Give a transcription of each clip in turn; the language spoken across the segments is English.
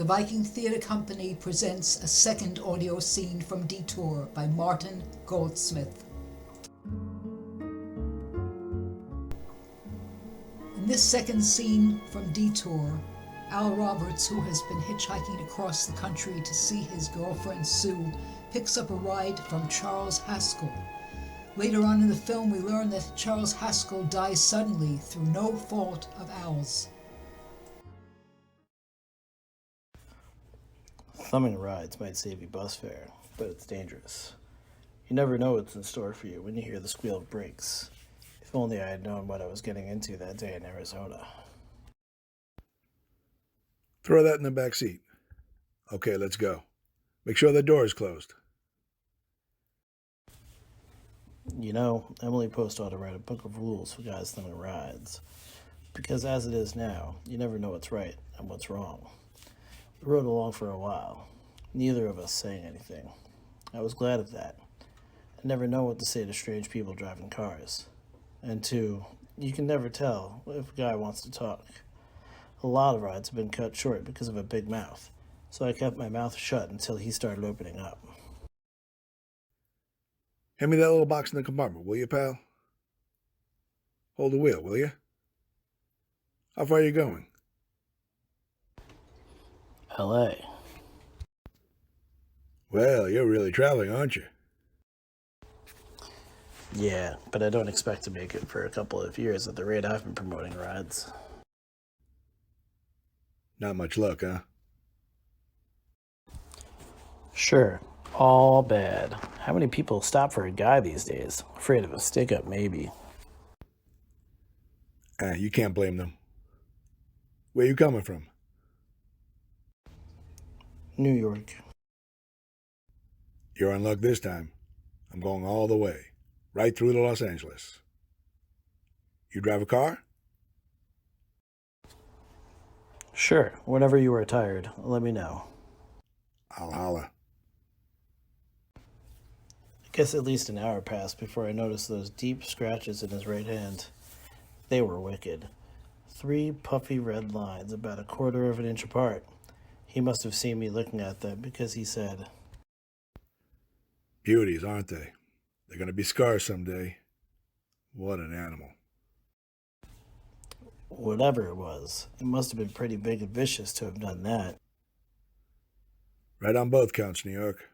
the Viking Theatre Company presents a second audio scene from Detour by Martin Goldsmith. In this second scene from Detour, Al Roberts, who has been hitchhiking across the country to see his girlfriend Sue, picks up a ride from Charles Haskell. Later on in the film, we learn that Charles Haskell dies suddenly through no fault of Al's. Thumbing rides might save you bus fare, but it's dangerous. You never know what's in store for you when you hear the squeal of brakes. If only I had known what I was getting into that day in Arizona. Throw that in the back seat. Okay, let's go. Make sure the door is closed. You know, Emily Post ought to write a book of rules for guys thumbing rides. Because as it is now, you never know what's right and what's wrong. We rode along for a while, neither of us saying anything. I was glad of that. I never know what to say to strange people driving cars. And two, you can never tell if a guy wants to talk. A lot of rides have been cut short because of a big mouth, so I kept my mouth shut until he started opening up. Hand me that little box in the compartment, will you, pal? Hold the wheel, will you? How far are you going? L.A. Well, you're really traveling, aren't you? Yeah, but I don't expect to make it for a couple of years at the rate I've been promoting rides. Not much luck, huh? Sure, all bad. How many people stop for a guy these days? Afraid of a stick-up, maybe. You can't blame them. Where you coming from? New York. You're on luck this time. I'm going all the way, right through to Los Angeles. You drive a car? Sure, whenever you are tired, let me know. I'll holler. I guess at least an hour passed before I noticed those deep scratches in his right hand. They were wicked. 3 puffy red lines about a quarter of an inch apart. He must have seen me looking at them because he said, Beauties, aren't they? They're going to be scars someday. What an animal. whatever it was, it must have been pretty big and vicious to have done that. Right on both counts, New York.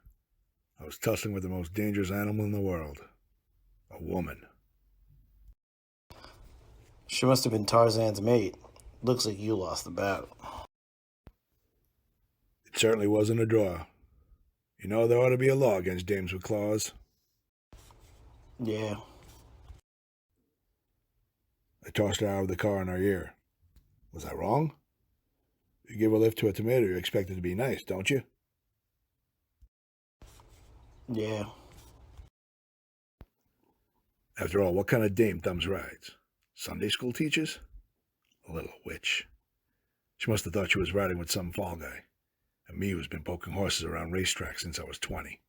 I was tussling with the most dangerous animal in the world. A woman. She must have been Tarzan's mate. Looks like you lost the bout. It certainly wasn't a draw. You know, there ought to be a law against dames with claws. Yeah. I tossed her out of the car in her ear. Was I wrong? You give a lift to a tomato, you expect it to be nice, don't you? Yeah. After all, what kind of dame thumbs rides? Sunday school teachers? A little witch. She must have thought she was riding with some fall guy. And me who's been poking horses around racetracks since I was 20.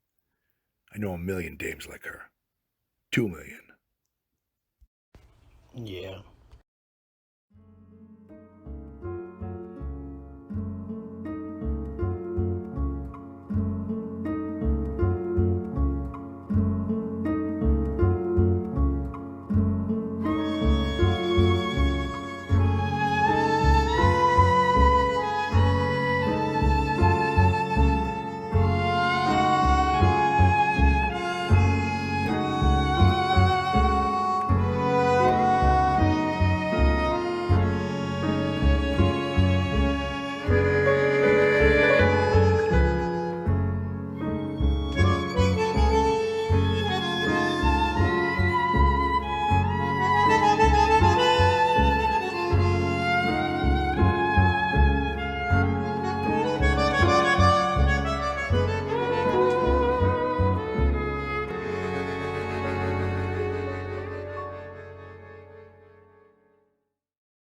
I know 1,000,000 dames like her. 2,000,000. Yeah.